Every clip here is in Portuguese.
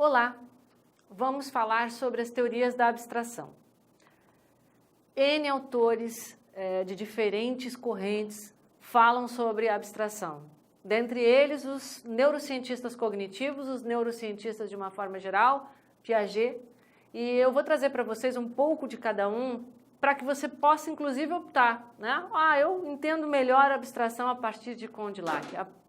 Olá, vamos falar sobre as teorias da abstração. N autores de diferentes correntes falam sobre a abstração. Dentre eles, os neurocientistas cognitivos, os neurocientistas de uma forma geral, Piaget, e eu vou trazer para vocês um pouco de cada um para que você possa, inclusive, optar, né? Eu entendo melhor a abstração a partir de Condillac,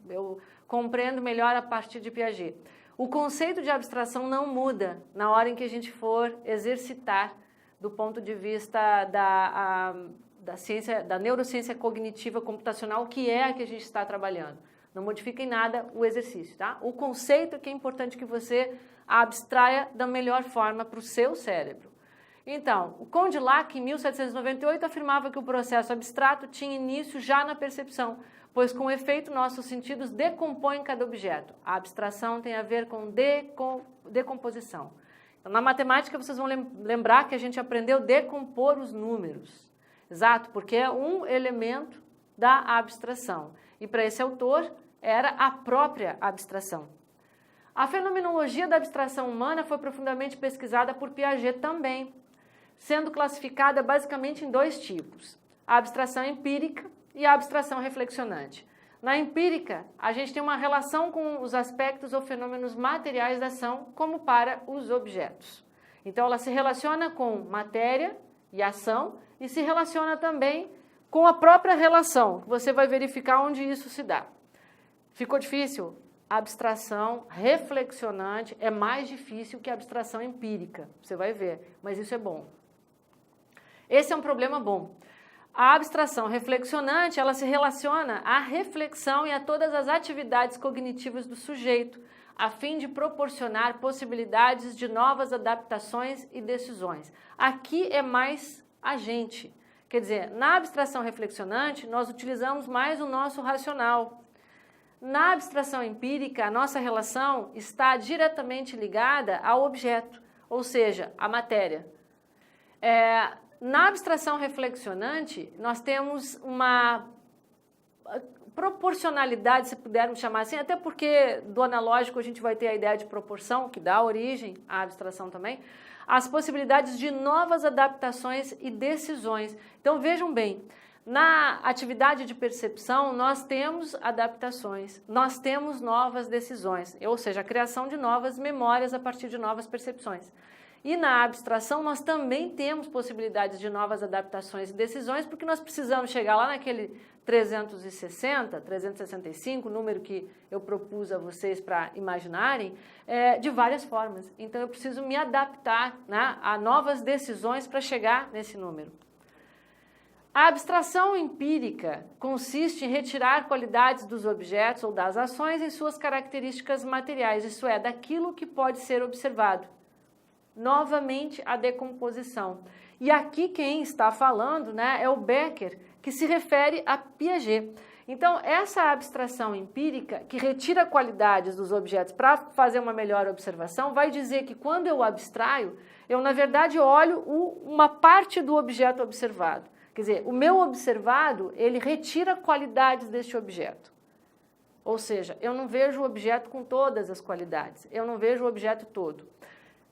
eu compreendo melhor a partir de Piaget. O conceito de abstração não muda na hora em que a gente for exercitar do ponto de vista da ciência, da neurociência cognitiva computacional, que é a que a gente está trabalhando. Não modifica em nada o exercício, tá? O conceito é que é importante que você abstraia da melhor forma para o seu cérebro. Então, o Condillac, em 1798, afirmava que o processo abstrato tinha início já na percepção, pois com efeito nossos sentidos decompõem cada objeto. A abstração tem a ver com decomposição. Então, na matemática, vocês vão lembrar que a gente aprendeu a decompor os números. Exato, porque é um elemento da abstração. E para esse autor, era a própria abstração. A fenomenologia da abstração humana foi profundamente pesquisada por Piaget também, sendo classificada basicamente em dois tipos: a abstração empírica e a abstração reflexionante. Na empírica, a gente tem uma relação com os aspectos ou fenômenos materiais da ação, como para os objetos. Então, ela se relaciona com matéria e ação e se relaciona também com a própria relação. Você vai verificar onde isso se dá. Ficou difícil? A abstração reflexionante é mais difícil que a abstração empírica, você vai ver, mas isso é bom. Esse é um problema bom. A abstração reflexionante, ela se relaciona à reflexão e a todas as atividades cognitivas do sujeito, a fim de proporcionar possibilidades de novas adaptações e decisões. Aqui é mais a gente. Quer dizer, na abstração reflexionante, nós utilizamos mais o nosso racional. Na abstração empírica, a nossa relação está diretamente ligada ao objeto, ou seja, à matéria. Na abstração reflexionante, nós temos uma proporcionalidade, se pudermos chamar assim, até porque do analógico a gente vai ter a ideia de proporção, que dá origem à abstração também, as possibilidades de novas adaptações e decisões. Então vejam bem, na atividade de percepção nós temos adaptações, nós temos novas decisões, ou seja, a criação de novas memórias a partir de novas percepções. E na abstração nós também temos possibilidades de novas adaptações e decisões, porque nós precisamos chegar lá naquele 360, 365, número que eu propus a vocês para imaginarem, de várias formas. Então eu preciso me adaptar, né, a novas decisões para chegar nesse número. A abstração empírica consiste em retirar qualidades dos objetos ou das ações em suas características materiais, isso é, daquilo que pode ser observado. Novamente, a decomposição. E aqui quem está falando, né, é o Becker, que se refere a Piaget. Então, essa abstração empírica, que retira qualidades dos objetos para fazer uma melhor observação, vai dizer que quando eu abstraio, eu, na verdade, olho uma parte do objeto observado. Quer dizer, o meu observado, ele retira qualidades deste objeto. Ou seja, eu não vejo o objeto com todas as qualidades, eu não vejo o objeto todo.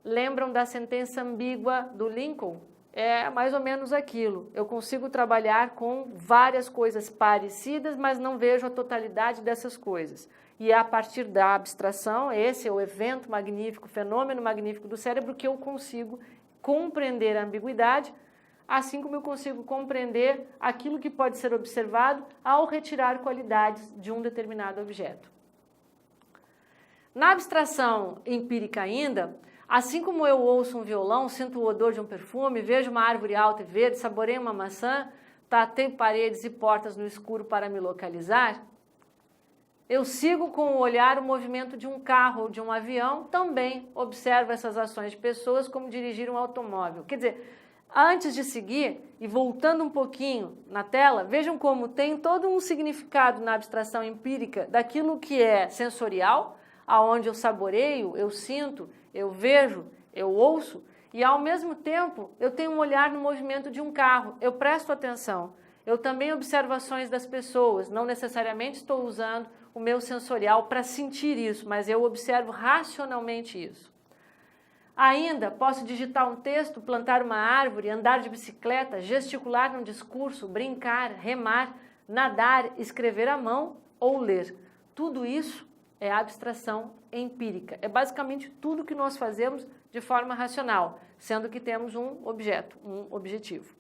Lembram da sentença ambígua do Lincoln? É mais ou menos aquilo. Eu consigo trabalhar com várias coisas parecidas, mas não vejo a totalidade dessas coisas. E é a partir da abstração, esse é o evento magnífico, fenômeno magnífico do cérebro, que eu consigo compreender a ambiguidade, assim como eu consigo compreender aquilo que pode ser observado ao retirar qualidades de um determinado objeto. Na abstração empírica ainda, assim como eu ouço um violão, sinto o odor de um perfume, vejo uma árvore alta e verde, saboreio uma maçã, tatei paredes e portas no escuro para me localizar, eu sigo com o olhar o movimento de um carro ou de um avião, também observo essas ações de pessoas como dirigir um automóvel. Quer dizer, antes de seguir, e voltando um pouquinho na tela, vejam como tem todo um significado na abstração empírica daquilo que é sensorial, aonde eu saboreio, eu sinto, eu vejo, eu ouço, e ao mesmo tempo eu tenho um olhar no movimento de um carro, eu presto atenção, eu também observo ações das pessoas, não necessariamente estou usando o meu sensorial para sentir isso, mas eu observo racionalmente isso. Ainda posso digitar um texto, plantar uma árvore, andar de bicicleta, gesticular num discurso, brincar, remar, nadar, escrever à mão ou ler. Tudo isso é abstração empírica. É basicamente tudo que nós fazemos de forma racional, sendo que temos um objeto, um objetivo.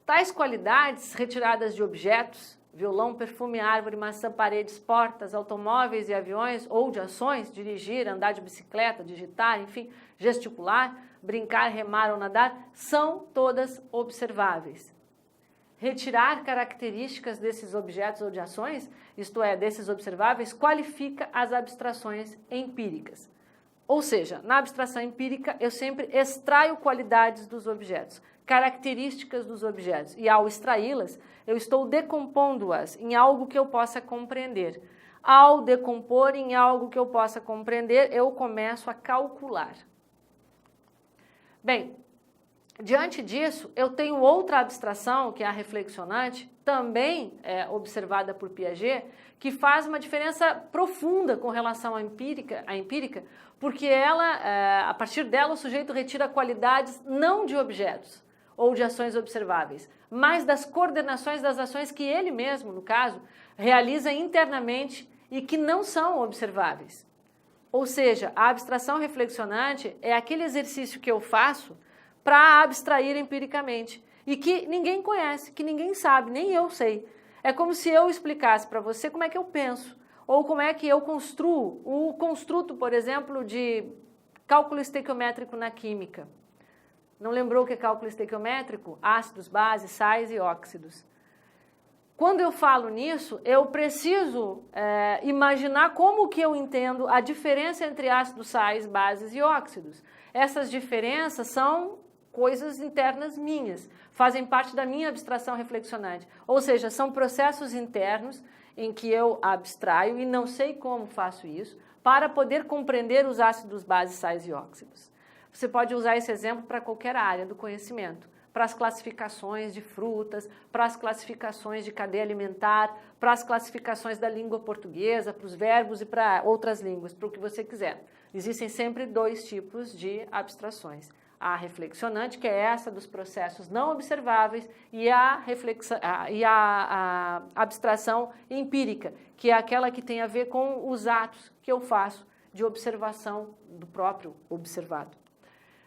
Tais qualidades retiradas de objetos, violão, perfume, árvore, maçã, paredes, portas, automóveis e aviões, ou de ações, dirigir, andar de bicicleta, digitar, enfim, gesticular, brincar, remar ou nadar, são todas observáveis. Retirar características desses objetos ou de ações, isto é, desses observáveis, qualifica as abstrações empíricas. Ou seja, na abstração empírica, eu sempre extraio qualidades dos objetos, características dos objetos, e ao extraí-las, eu estou decompondo-as em algo que eu possa compreender. Ao decompor em algo que eu possa compreender, eu começo a calcular. Bem, diante disso, eu tenho outra abstração, que é a reflexionante, também observada por Piaget, que faz uma diferença profunda com relação à empírica, porque ela, a partir dela, o sujeito retira qualidades não de objetos ou de ações observáveis, mas das coordenações das ações que ele mesmo, no caso, realiza internamente e que não são observáveis. Ou seja, a abstração reflexionante é aquele exercício que eu faço para abstrair empiricamente e que ninguém conhece, que ninguém sabe, nem eu sei. É como se eu explicasse para você como é que eu penso ou como é que eu construo o construto, por exemplo, de cálculo estequiométrico na química. Não lembrou o que é cálculo estequiométrico? Ácidos, bases, sais e óxidos. Quando eu falo nisso, eu preciso imaginar como que eu entendo a diferença entre ácidos, sais, bases e óxidos. Essas diferenças são coisas internas minhas, fazem parte da minha abstração reflexionante. Ou seja, são processos internos em que eu abstraio e não sei como faço isso, para poder compreender os ácidos, bases, sais e óxidos. Você pode usar esse exemplo para qualquer área do conhecimento, para as classificações de frutas, para as classificações de cadeia alimentar, para as classificações da língua portuguesa, para os verbos e para outras línguas, para o que você quiser. Existem sempre dois tipos de abstrações. A reflexionante, que é essa dos processos não observáveis, e a abstração empírica, que é aquela que tem a ver com os atos que eu faço de observação do próprio observado.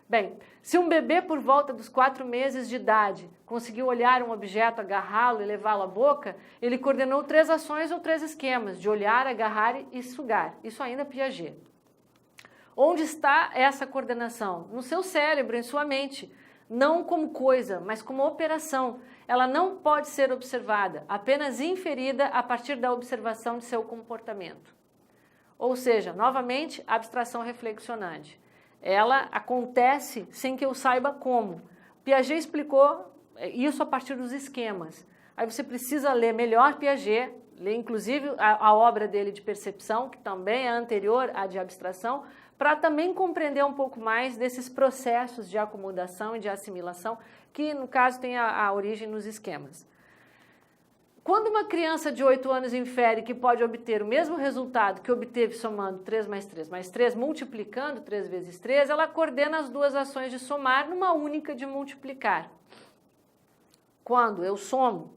Bem, se um bebê por volta dos 4 meses de idade conseguiu olhar um objeto, agarrá-lo e levá-lo à boca, ele coordenou 3 ações ou 3 esquemas, de olhar, agarrar e sugar. Isso ainda é Piaget. Onde está essa coordenação? No seu cérebro, em sua mente. Não como coisa, mas como operação. Ela não pode ser observada, apenas inferida a partir da observação de seu comportamento. Ou seja, novamente, abstração reflexionante. Ela acontece sem que eu saiba como. Piaget explicou isso a partir dos esquemas. Aí você precisa ler melhor Piaget, ler inclusive a obra dele de percepção, que também é anterior à de abstração, para também compreender um pouco mais desses processos de acomodação e de assimilação, que no caso tem a origem nos esquemas. Quando uma criança de 8 anos infere que pode obter o mesmo resultado que obteve somando 3 mais 3 mais 3, multiplicando 3 vezes 3, ela coordena as duas ações de somar numa única de multiplicar. Quando eu somo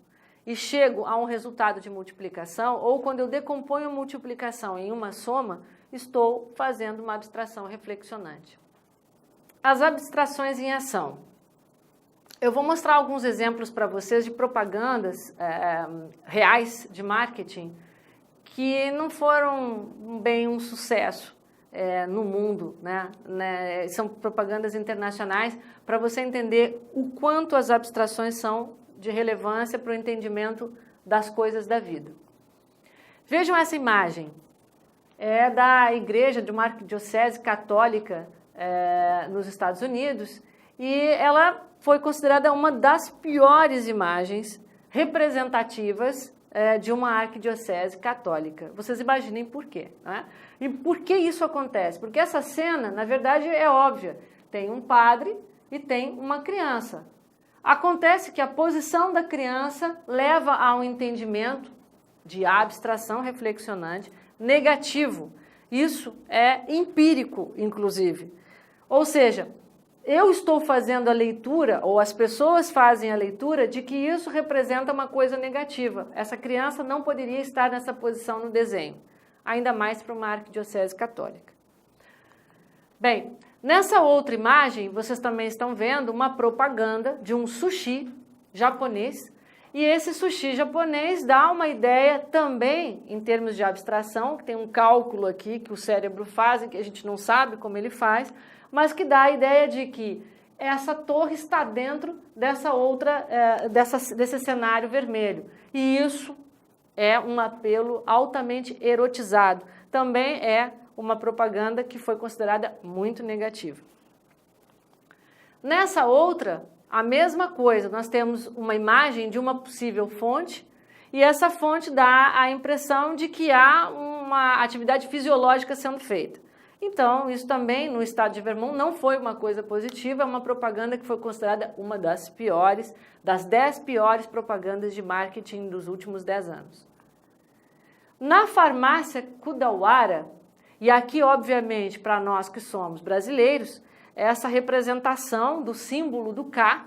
e chego a um resultado de multiplicação, ou quando eu decomponho a multiplicação em uma soma, estou fazendo uma abstração reflexionante. As abstrações em ação. Eu vou mostrar alguns exemplos para vocês de propagandas reais de marketing que não foram bem um sucesso no mundo, né? São propagandas internacionais para você entender o quanto as abstrações são de relevância para o entendimento das coisas da vida. Vejam essa imagem. É da igreja de uma arquidiocese católica nos Estados Unidos e ela foi considerada uma das piores imagens representativas de uma arquidiocese católica. Vocês imaginem por quê, né? E por que isso acontece? Porque essa cena, na verdade, é óbvia. Tem um padre e tem uma criança. Acontece que a posição da criança leva a um entendimento de abstração reflexionante negativo. Isso é empírico, inclusive. Ou seja, eu estou fazendo a leitura, ou as pessoas fazem a leitura, de que isso representa uma coisa negativa. Essa criança não poderia estar nessa posição no desenho, ainda mais para uma arquidiocese católica. Bem, nessa outra imagem, vocês também estão vendo uma propaganda de um sushi japonês, e esse sushi japonês dá uma ideia também, em termos de abstração, que tem um cálculo aqui que o cérebro faz, que a gente não sabe como ele faz, mas que dá a ideia de que essa torre está dentro dessa outra, desse cenário vermelho. E isso é um apelo altamente erotizado. Também é uma propaganda que foi considerada muito negativa. Nessa outra, a mesma coisa, nós temos uma imagem de uma possível fonte e essa fonte dá a impressão de que há uma atividade fisiológica sendo feita. Então, isso também no estado de Vermont não foi uma coisa positiva, é uma propaganda que foi considerada uma das piores, das 10 piores propagandas de marketing dos últimos 10 anos. Na farmácia Kudawara, e aqui, obviamente, para nós que somos brasileiros, essa representação do símbolo do K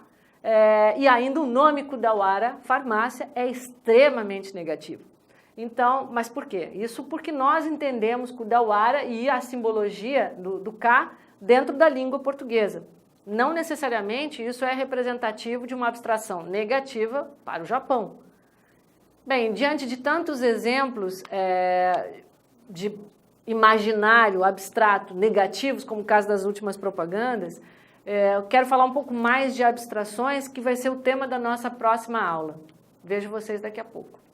e ainda o nome Kudawara, farmácia, é extremamente negativo. Então, mas por quê? Isso porque nós entendemos Kudawara e a simbologia do K dentro da língua portuguesa. Não necessariamente isso é representativo de uma abstração negativa para o Japão. Bem, diante de tantos exemplos de imaginário, abstrato, negativos, como o caso das últimas propagandas, eu quero falar um pouco mais de abstrações, que vai ser o tema da nossa próxima aula. Vejo vocês daqui a pouco.